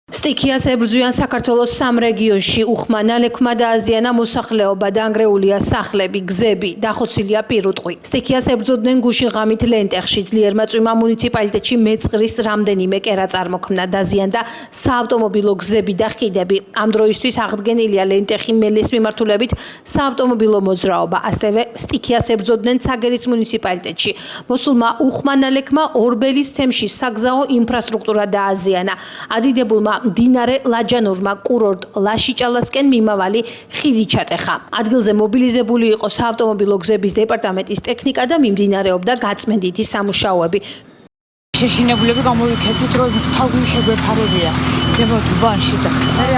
სტიქიას ებრძვიან საქართველოს სამ რეგიონში უხმანალექმა დააზიანა მოსახლეობა, დაანგრეულია სახლები, გზები, დახოცილია პირუტყვი. სტიქიას ებრძოდნენ გუშინღამით ლენტეხში, ძლიერმა წვიმა მუნიციპალიტეტში მეწყრის რამდენიმე კერა წარმოქმნა, დაზიანდა საავტომობილო გზები და ხიდები. ამ დროისთვის აღდგენილია ლენტეხი მელეს მიმართულებით საავტომობილო მოძრაობა, ასევე სტიქიას ებრძოდნენ ცაგერის მუნიციპალიტეტში. მოსულმა უხმანალექმა ორბელის თემში საგზაო ინფრასტრუქტურა დააზიანა. ადიდებულმა მდინარე ლაჯანურმა კურორტ ლაშიჭალასკენ მიმავალი ხიდი ჩატეხა. ადგილზე მობილიზებული იყო საავტომობილო გზების დეპარტამენტის ტექნიკა და მიმდინარეობდა გაწმენდითი სამუშაოები. შეშინებულები გამოვიქეცით, რომ თავი შეგვეფარებია ზემოთ უბანში და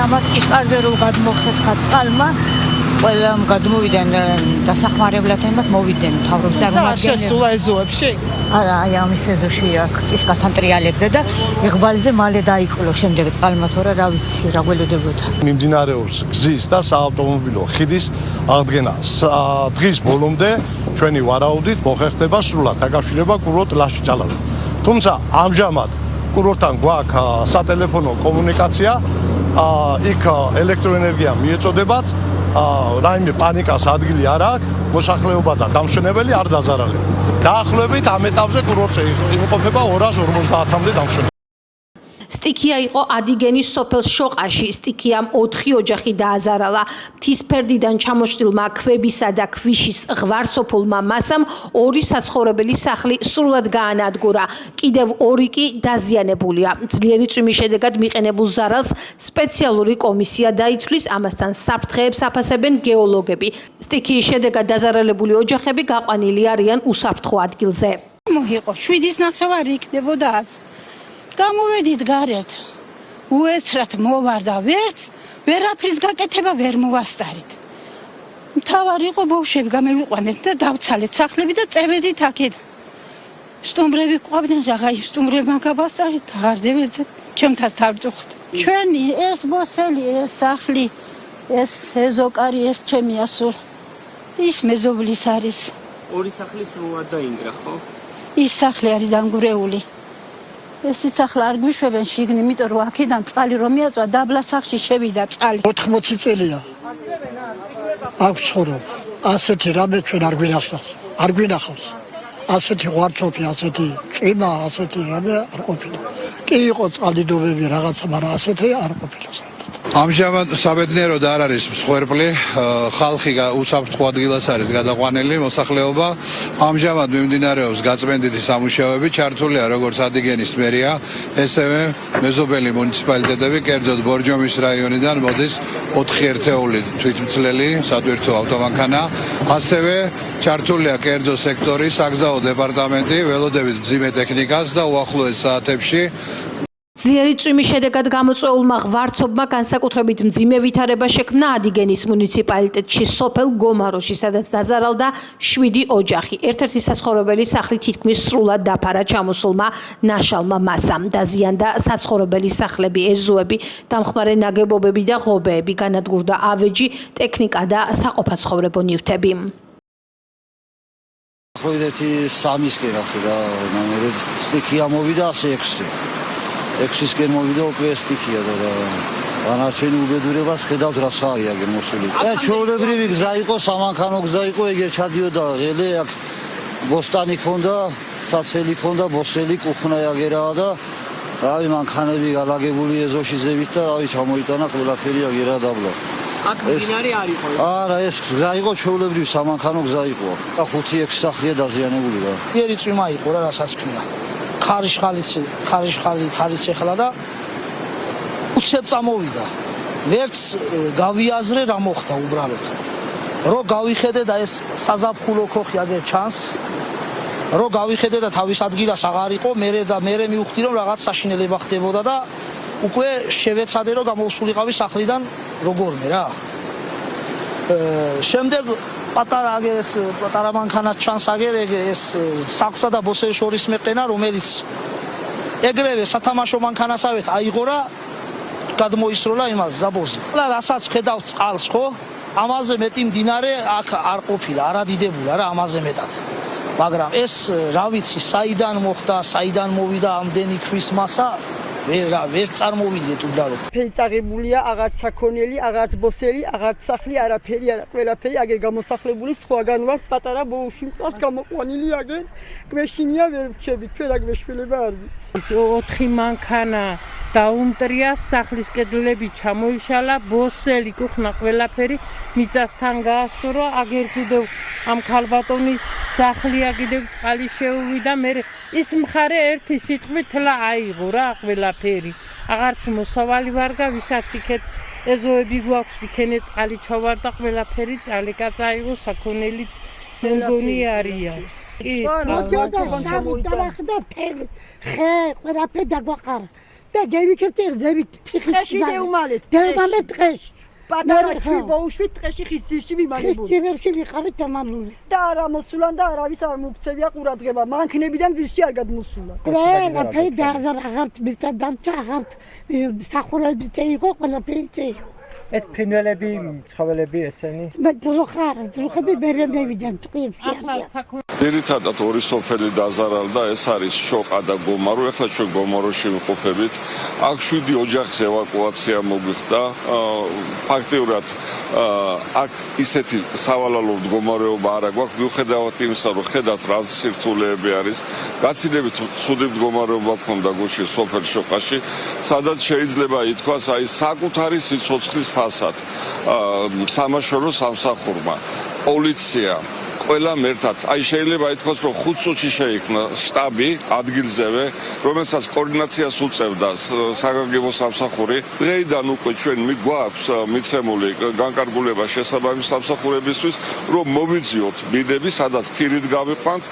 ამათ კიშკარზე რომ გადმოხეთ წყალმა ყველა გადმოვიდნენ დასახმარებლად ემათ მოვიდნენ თავრობის წარმომადგენლები. შესულა ეზოებში? არა, აი ამის ეზოში აქ ჭიშკართან ტრიალებდა და იღბალიზე მალე დაიკლო შემდეგ წყალმა, თორე რა ვიცი რა გველოდებოდა. მიმდინარეობს გზის და საავტომობილო ხიდის აღდგენა. დღის ბოლომდე ჩვენი ვარაუდით მოხერხდება სრულად დაკავშირება კურორტ ლაშიჭალასთან. თუმცა ამჟამად კურორტთან გვაქვს სატელეფონო კომუნიკაცია, იქ ელექტროენერგია მიეწოდებათ. რაიმე პანიკას ადგილი არ აქვს, მოსახლეობა და დამშვენებელი არ დაზარალება. დაახლოებით ამ ეტაპზე კურორტზე იმყოფება 250-მდე დამშვენებელი. სტიქია იყო ადიგენის სოფელ შოყაში. სტიქიამ 4 ოჯახი დააზარალა. მთისფერდიდან ჩამოშლილმა ქვებისა და ქვიშის ღვარცოფულმა მასამ 2 საცხოვრებელი სახლი სრულად გაანადგურა. კიდევ 2 კი დაზიანებულია. ძლიერი წვიმის შედეგად მიყენებულ ზარალს სპეციალური კომისია დაითვლის, ამასთან საფრთხეებს აფასებენ გეოლოგები. სტიქიის შედეგად დაზარალებული ოჯახები გაყვანილი არიან უსაფრთხო ადგილზე. მოიყო 7:30 იქნებოდა. გამოვედით გარეთ, უეცრად მოვარდა ვერც, ვერაფრის გაკეთება ვერ მოვასწარით. მთავარი იყო ბავშვები გამევიყვანეთ და დავცალეთ სახლები და წევედით აქეთ. სტუმრები ყვავდნენ, რაღა სტუმრებმა გავასწარით, აღარ დევეძე, ჩემთან დავწუხეთ. ჩვენი ეს ბოსელი, ეს სახლი, ეს ეზოკარი, ეს ჩემი ასული, ის მეზობლის არის. ორი სახლი სრულად დაინგრა, ხო? ის სახლი არის დამგვრეული. ესიც ახლა არ გვიშვებენ შიგნი, იმიტომ რომ აქედან წყალი რომ მიაწვა, დაბლა სახლში შევიდა წყალი. 80 წელია. აქვს ცხოვრობ. ასეთი რამე ჩვენ არ გვინახავს. ასეთი ღვარცოფი, ასეთი წვიმა, ასეთი რამე არ ყოფილა. კი იყო წყალდიდობები რაღაცა, მაგრამ ასეთი არ ყოფილა. ამჟამად საბედნიეროდ არ არის მსხვერპლი, ხალხი უსაფრთხო ადგილას არის გადაყვანილი, მოსახლეობა. ამჟამად მიმდინარეობს გაწმენდითი სამუშაოები, ჩართულია როგორც ადიგენის მერია, ესევე მეზობელი მუნიციპალიტეტები, კერძოდ ბორჯომის რაიონიდან მოდის 4 ერთეული თვითმცლელი სატვირთო ავტომანქანა, ასევე ჩართულია კერძო სექტორი, საგზაო დეპარტამენტი, ველოდებით მძიმე ტექნიკას და უახლოეს საათებში. ძლიერი წვიმის შედეგად გამოწვეულმა ღვარცობმა განსაკუთრებით მძიმე ვითარება შექმნა ადიგენის მუნიციპალიტეტში, სოფელ გომაროში, სადაც დაზარალდა 7 ოჯახი. ერთ-ერთი საცხოვრებელი სახლი თითქმის სრულად დაფარა ჩამოსულმა ნაშალმა მასამ. დაზიანდა საცხოვრებელი სახლები, ეზოები, დამხმარე ნაგებობები და ღობეები, განადგურდა ავეჯი, ტექნიკა და საყოფაცხოვრებო ნივთები. ხვიდეთი 3-ისკენ ახლა და ნომერი სტიქია მოვიდა 6. 6-ისკენ მოვიდა უკვე სტიქია და განარჩენი უბედურებას ხედავთ რა საია გემოსული. ჩვეულებრივი გზა იყო, სამანქანო გზა იყო, ეგერ ჩადიოდა ელე აქ ბოსტანი ქონდა, საცელი ქონდა, ბოსელი, კუხნა აგერაა და რავი მანქანები გალაგებული ეზოში ზევით და რავი ჩამოიტანა ყველაფერი აგერა დაბლა. აქ მდინარე არ იყო? არა, ეს გზა იყო ჩვეულებრივი სამანქანო გზა იყო. 5-6 სახლია დაზიანებული და. ძლიერი წვიმა იყო რა, რასაც ქვია. ხარიშხალი შეხლა და უცებ წამოვიდა. ვერც გავიაზრე რა მოხდა უბრალოდ. რო გავიხედე და ეს საზაფხულო ქოხი აგერ ჩანს. რო გავიხედე და თავის ადგილას აღარ იყო, მე მივხვდი რომ რაღაც საშინელება ხდებოდა და უკვე შევეცადე რომ გამოვსულიყავი სახლიდან როგორმე რა. შემდეგ პატარა მანქანას ჩანს აგერ ეს სახლსა და ბოსელს შორის მეყენა, რომელიც ეგრევე სათამაშო მანქანასავით აიღორა, გადმოისროლა იმას ზაბოზე. და რასაც ხედავთ წყალს, ხო? ამაზე მეტი მდინარე აქ არ ყოფილა, არ ადიდებულა რა ამაზე მეტად. მაგრამ ეს რა ვიცი, საიდან მოხდა, საიდან მოვიდა ამდენი ქვის მასა, ვერ წარმოვიდგეთ უბრალოდ. ფერი წაღებულია, აღარც საქონელი, აღარც ბოსელი, აღარც სახლი, არაფერი არა, ყველაფერი აგერ გამოსახლებული, სხვაგან ვართ პატარა ბოუში მყავს გამოყვანილი აგერ. გვეშინია ვერ ვჩებით, ჩვენ აქ მეშველება არ ვიცი. 4 მანქანა დაუმტრია, სახლის კედლები ჩამოიშალა, ბოსელი კუხნა ყველაფერი მიწასთან გაასწრო, აგერ კიდევ ამ ქალბატონის სახლია კიდევ წყალი შეუვიდა, მე ის მხარე ერთი სიტყვით ლა აიღო რა ყველაფერი. აღარც მოსავალი ვარ და ვისაც იქეთ ეზოები გვაქვს, იქენე წყალი ჩავარდა ყველაფერი, წალიკაც აიღო, საქონელიც მეგონი არიან. კი, ხე, ყველაფერი დაგვაყარა. და გევიქეთ ზევით ტიხში დეუმალეთ. დეუმალეთ ტყეში. პატარა ბოუშვით ტყეში ხის ძირში ვიმალებოდი. ხის ძირში ვიყავით დამალული. და არა მოსულან და არავის არ მოგცევია ყურადღება. მანქნებიდან ძირში არ გადმოსულა. ყველაფერი დააზარა, აღარც მისთან დამჭა, აღარც სახურების წეიღო, ყველაფერი წეიღო. ეს ფრინველები, ცხოველები ესენი? ძრუხები ბერემდებიდან ტყიებში არიან. ძირითადად ორი სოფელი დაზარალდა, ეს არის შოყა და გომარო. ეხლა ჩვენ გომაროში ვიმყოფებით. აქ 7 ოჯახის ევაკუაცია მოგვიხდა. ფაქტიურად აქ ისეთი სავალალო მდგომარეობა არ აქვს, მიუხედავად იმისა, რომ ხედავთ რა სირთულეები არის. გაცილებით ცუდი მდგომარეობა ჰქონდა გუშინ სოფელ შოყაში, სადაც შეიძლება ითქვას, აი საკუთარი სიცოცხლის ფასად სამაშველო სამსახურმა, პოლიცია, ყველამ ერთად, აი შეიძლება ითქვას, რომ 5 წუთში შეიქმნა შტაბი ადგილზევე, რომელსაც კოორდინაციას უწევდა საგანგებო სამსახური. დღეიდან უკვე ჩვენ გვაქვს მიცემული განკარგულება შესაბამის სამსახურებისთვის, რომ მოვიძიოთ ბინები, სადაც ქირით გავიყვანთ.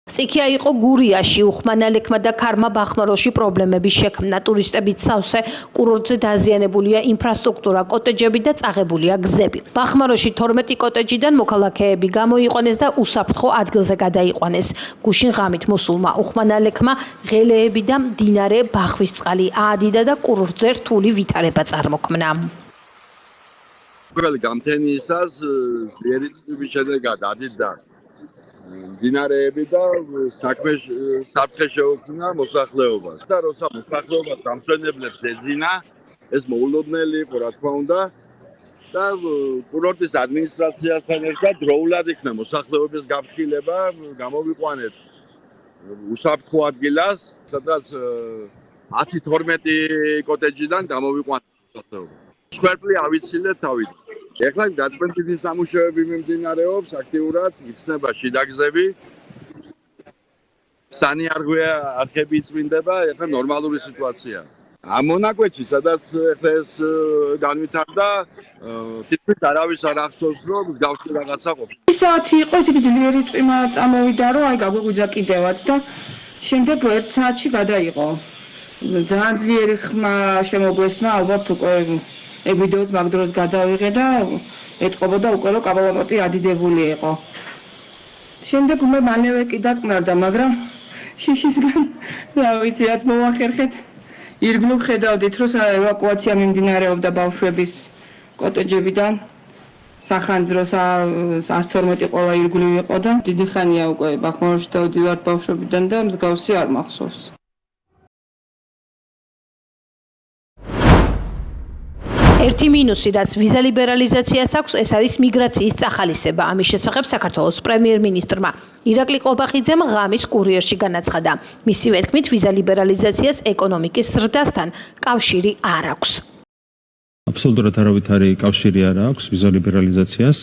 სტიქია იყო გურიაში, უხმანალექმა და ქარმა ბახმაროში პრობლემები შექმნა. ტურისტებით სავსე კურორტზე დაზიანებულია ინფრასტრუქტურა, კოტეჯები და წაღებულია გზები. ბახმაროში 12 კოტეჯიდან მოქალაქეები გამოიყვანეს და უსაფრთხო ადგილზე გადაიყვანეს. გუშინ ღამით მოსულმა უხმანალექმა ღელეები და მდინარე ბახვისწყალი აადიდა და კურორტზე რთული ვითარება წარმოქმნა. ყველი გამთენიისას ძლიერი წვიმის შედეგად ადიდა მდინარეები და საფრთხე შეუქმნა მოსახლეობას. და როცა მოსახლეობა დამსვენებლებს ეძინა, ეს მოულოდნელი იყო, რა თქმა უნდა, და კურორტის ადმინისტრაციასთან ერთად დროულად იქნა მოსახლეობის გაფრთხილება, გამოვიყვანეთ უსაფრთხო ადგილას, სადაც 10-12 კოტეჯიდან გამოვიყვანეთ მოსახლეობა. სვერპლი ავიცილეთ თავით. ეხლა გაწმენდითი სამუშაოები მიმდინარეობს აქტიურად, იხსნება შიდა გზები. სანიარგვე არხები იწმინდება, ეხლა ნორმალური სიტუაცია. ამ მონაკვეთში, სადაც ეხლა ეს განვითარდა, თითქმის არავის არ ახსოვს, რომ გავში რაღაცა ყოფს. საათი იყო, ისეთი ძლიერი წვიმა წამოვიდა, რომ აი გაგვიგვიძა კიდევაც და შემდეგ 1 საათში გადაიყო. ძალიან ძლიერი ხმა შემოგვესმა, ალბათ უკვე ეგ ვიდეოც მაგ დროს გადავიღე და ეტყობოდა უკვე რომ კაბალაპოტი ადიდებული იყო. შემდეგ მე მალევე კი დაწყნარდა, მაგრამ შიშისგან რა ვიცი, რაც მოვახერხეთ. ირგვლივ ხედავდით, რომ ევაკუაცია მიმდინარეობდა ბავშვების კოტეჯებიდან. სახანძროს 112 ყველა ირგვლივ იყო და დიდი ხანია უკვე ბახმაროში დავდივართ ბავშვებიდან და მსგავსი არ მახსოვს. ერთი მინუსი, რაც ვიზა ლიბერალიზაციას აქვს, ეს არის მიგრაციის წახალისება. ამის შესახებ საქართველოს პრემიერ-მინისტრმა ირაკლი ყობახიძემ ღამის კურიერში განაცხადა. მისივე თქმით, ვიზა ლიბერალიზაციას ეკონომიკის ზრდასთან კავშირი არ აქვს. აბსოლუტურად არავითარი კავშირი არ აქვს ვიზა ლიბერალიზაციას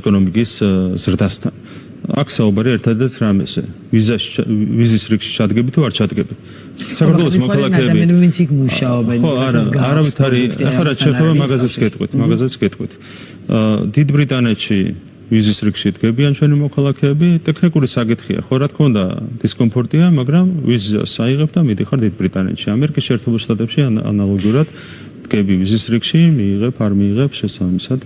ეკონომიკის ზრდასთან. აქ საუბარი ერთადერთ რამეზე. ვიზის რიგში ჩადგები თუ არ ჩადგები. საქართველოს მოქალაქეები ვინც იქ მუშაობენ, არავითარი ახლა რა შეეხება მაგაზეც გეტყვით. დიდ ბრიტანეთში ვიზის რიგში დგებიან ჩვენი მოქალაქეები, ტექნიკური საკითხია, ხო რა თქმა უნდა, დისკომფორტია, მაგრამ ვიზას აიღებ და მიდიხარ დიდ ბრიტანეთში. ამერიკის შეერთებულ შტატებში ანალოგიურად დგები ვიზის რიგში, მიიღებ, არ მიიღებ შესაბამისად.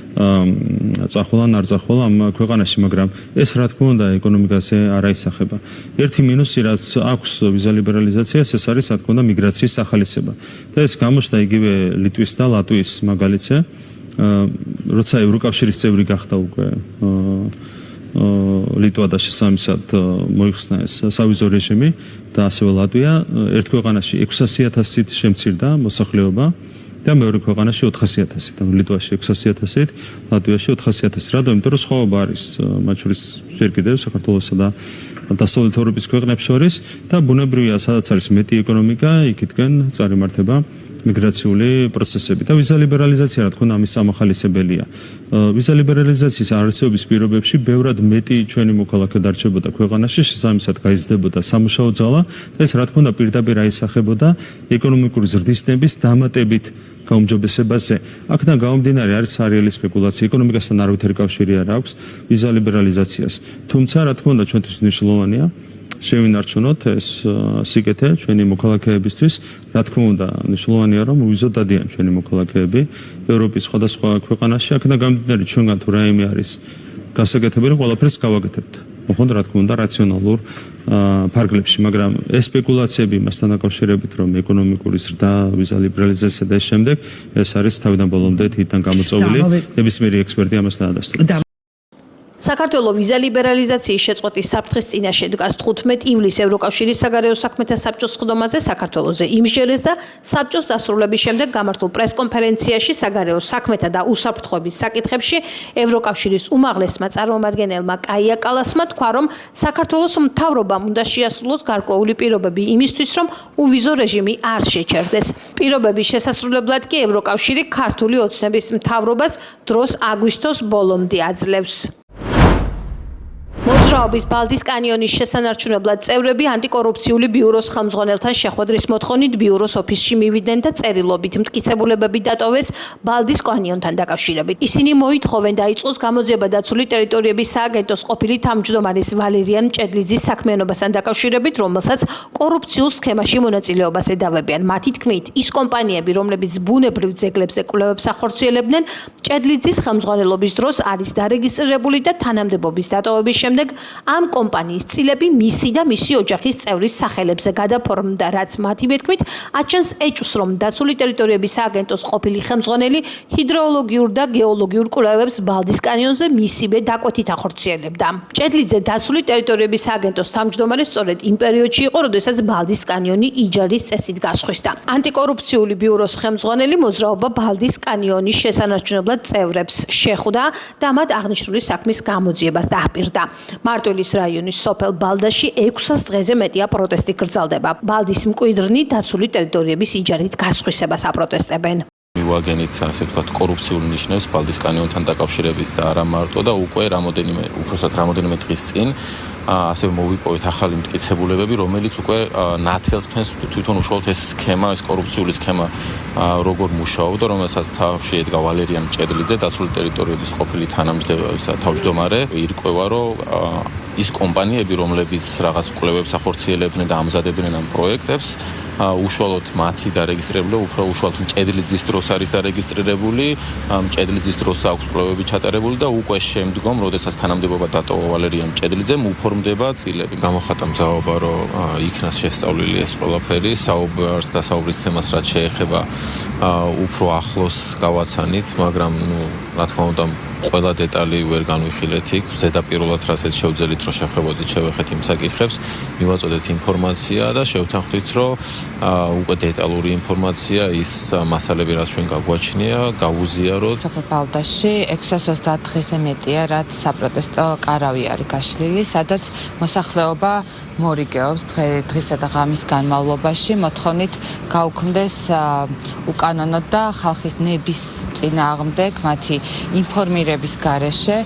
წახვალან არ წახვალ ამ ქვეყანაში, მაგრამ ეს რა თქმა უნდა ეკონომიკაზე არ აისახება. ერთი მინუსი რაც აქვს ვიზა ლიბერალიზაციას, ეს არის რა თქმა უნდა მიგრაციის სახალისება. და ეს გამოჩნდა იგივე ლიტვის და ლატვიის მაგალითზე, როცა ევროკავშირის წევრი გახდა უკვე ლიტვა და შესაბამისად მოიხსნა ეს სავიზო რეჟიმი და ასევე ლატვია. ერთ ქვეყანაში 600,000-ით შემცირდა მოსახლეობა და მეორე ქვეყანაში 400,000-ით. ანუ ლიტვაში 600,000-ით, ლატვიაში 400,000. რატომ? იმიტომ რომ სხვაობა არის მათ შორის ჯერ კიდევ საქართველოსა და დასავლეთ ევროპის ქვეყნებს შორის და ბუნებრივია, სადაც არის მეტი ეკონომიკა, იქითკენ წარიმართება მიგრაციული პროცესები და ვიზა ლიბერალიზაცია, რა თქმა უნდა, ამის სამახალისებელია. ვიზა ლიბერალიზაციის არსებობის პირობებში ბევრად მეტი ჩვენი მოქალაქე დარჩებოდა ქვეყანაში, შესაბამისად გაიზრდებოდა სამუშაო ძალა და ეს რა თქმა უნდა პირდაპირ აისახებოდა ეკონომიკური ზრდისნების დამატებით გაუმჯობესებაზე. აქედან გამომდინარე არის სერიალი სპეკულაცია, ეკონომიკასთან არავითარი კავშირი არ აქვს ვიზა ლიბერალიზაციას. თუმცა რა თქმა უნდა ჩვენთვის მნიშვნელოვანია შევინარჩუნოთ ეს სიკეთე ჩვენი მოქალაქეებისთვის. რა თქმა უნდა, მნიშვნელოვანია რომ ვიზოთ დადიან ჩვენი მოქალაქეები ევროპის სხვადასხვა ქვეყანაში. აქედან გამომდინარე ჩვენგან თუ რაიმე არის გასაკეთებელი, ყველაფერს გავაკეთებთ. მოხონდა რა თქმა უნდა რაციონალურ ფარგლებში, მაგრამ ეს სპეკულაციები მასთან დაკავშირებით, რომ ეკონომიკური ზრდა, ვიზა ლიბერალიზაცია და შემდეგ ეს არის თავიდან ბოლომდე თვითონ გამოწვეული. ნებისმიერი ექსპერტი ამასთან ადასტურებს. საქართველოს ვიზა ლიბერალიზაციის შეწყვეტის საფრთხის წინაშე დგას 15 ივლისს ევროკავშირის საგარეო საქმეთა საბჭოს სხდომაზე საქართველოზე იმსჯელეს და საბჭოს დასრულების შემდეგ გამართულ პრესკონფერენციაში საგარეო საქმეთა და უსაფრთხოების საკითხებში ევროკავშირის უმაღლესმა წარმომადგენელმა კაია კალასმა თქვა, რომ საქართველოს მთავრობამ უნდა შეასრულოს გარკვეული პირობები იმისთვის, რომ უვიზო რეჟიმი არ შეჩერდეს. პირობების შესასრულებლად კი ევროკავშირი ქართული ოცნების მთავრობას დროს აგვისტოს ბოლომდე აძლევს. მოძრაობის ბალდის კანიონის შესანარჩუნებლად წევრები ანტიკორუფციული ბიუროს ხელმძღვანელთან შეხვედრის მოთხოვნით ბიუროს ოფისში მივიდნენ და წერილობით მტკიცებულებები დატოვეს ბალდის კანიონთან დაკავშირებით. ისინი მოითხოვენ დაიწყოს გამოძიება დაცული ტერიტორიების სააგენტოს ყოფილი თავმჯდომარის ვალერიან ჭედლიძის საქმიანობასთან დაკავშირებით, რომელსაც კორუფციულ სქემაში მონაწილეობას ედავებიან. მათი თქმით, ის კომპანიები, რომლებიც ბუნებრივ ძეგლებზე კვლევებს ახორციელებდნენ, ჭედლიძის ხელმძღვანელობის დროს არის დარეგისტრირებული და თანამდებობის დატოვების შემდეგ ამ კომპანიის წილები მისი და მისი ოჯახის წევრის სახელებზე გადაფორმდა, რაც მათივე თქმით აჩენს ეჭვს, რომ დაცული ტერიტორიების სააგენტოს ყოფილი ხელმძღვანელი ჰიდროოლოგიურ და გეოლოგიურ კვლევებს ბალდის კანიონზე მისივე დაკვეთით ახორციელებდა. ჭედლიძე დაცული ტერიტორიების სააგენტოს თავმჯდომარე სწორედ იმ პერიოდში იყო, როდესაც ბალდის კანიონი იჯარის წესით გასხვისდა. ანტიკორუფციული ბიუროს ხელმძღვანელი მოძრაობა ბალდის კანიონის შესანარჩუნებლად წევრებს შეხვდა და მათ აღნიშნული საქმის გამოძიებას დაჰპირდა. მარტვილის რაიონის სოფელ ბალდაში 600 დღეზე მეტია პროტესტი გრძელდება. ბალდის მკვიდრნი დაცული ტერიტორიების იჯარით გასხვისებას აპროტესტებენ. მივაგენით, ასე ვთქვათ, კორუფციულ ნიშნებს ბალდის კანიონთან დაკავშირებით და არა მარტო და უკვე რამოდენიმე დღის წინ ასევე მოვიპოვეთ ახალი მტკიცებულებები, რომელიც უკვე ნათელს ფენს თვითონ უშუალოდ ეს სქემა, ეს კორუფციული სქემა როგორ მუშაობდა, რომელსაც თავში ედგა ვალერიან ჭედლიძე, დაცული ტერიტორიების ყოფილი თავმჯდომარე, ირკვევა, რომ ის კომპანიები, რომლებიც რაღაც კვლევებს ახორციელებდნენ და ამზადებდნენ ამ პროექტებს, უშუალოდ მათი დარეგისტრირებული, უფრო უშუალოდ ჭედლიძის დროს არის დარეგისტრირებული, ჭედლიძის დროს აქვს კვლევები ჩატარებული და უკვე შემდგომ, როდესაც თანამდებობა დატოვა ვალერიან ჭედლიძემ, უფორმდება წილები. გამოხატა მზაობა, რომ იქნას შესწავლილი ეს ყველაფერი, საუბრის თემას რაც შეეხება უფრო ახლოს გავაცანით, მაგრამ რა თქმა უნდა ყველა დეტალი ვერ განვიხილეთ იქ, ზედაპირულად რასაც შევძელით, რომ შევხვდებით, შევეხეთ იმ საკითხებს, მივაწოდეთ ინფორმაცია და შევთანხმდით, რომ უკვე დეტალური ინფორმაცია ის მასალები, რაც ჩვენ გაგვაჩნია, გავუზიაროთ. სოფელ ბალდაში 630 დღეზე მეტია, რაც საპროტესტო კარავი არის გაშლილი, სადაც მოსახლეობა მორიგეობს დღისა და ღამის განმავლობაში, მოთხოვნით გაუქმდეს უკანონოდ და ხალხის ნების წინააღმდეგ მათი ინფორმირების გარეშე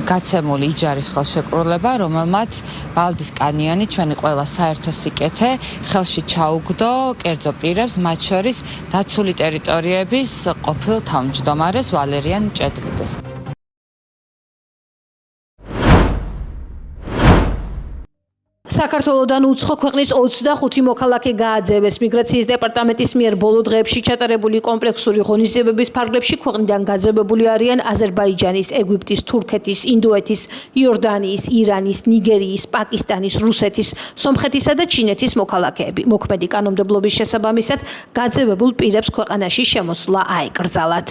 გაცემული იჯარის ხელშეკრულება, რომელმაც ბალდის კანიონი ჩვენი ყველა საერთო სიკეთე ხელში ჩაუგდო კერძო პირებს, მათ შორის დაცული ტერიტორიების ყოფილ თავმჯდომარეს ვალერიან ჭედლიძეს. საქართველოდან უცხო ქვეყნის 25 მოქალაქე გააძევეს. მიგრაციის დეპარტამენტის მიერ ბოლო დღეებში ჩატარებული კომპლექსური ღონისძიებების ფარგლებში ქვეყნიდან გაძევებული არიან აზერბაიჯანის, ეგვიპტის, თურქეთის, ინდოეთის, იორდანიის, ირანის, ნიგერიის, პაკისტანის, რუსეთის, სომხეთისა და ჩინეთის მოქალაქეები. მოქმედი კანონმდებლობის შესაბამისად გაძევებულ პირებს ქვეყანაში შემოსვლა აეკრძალათ.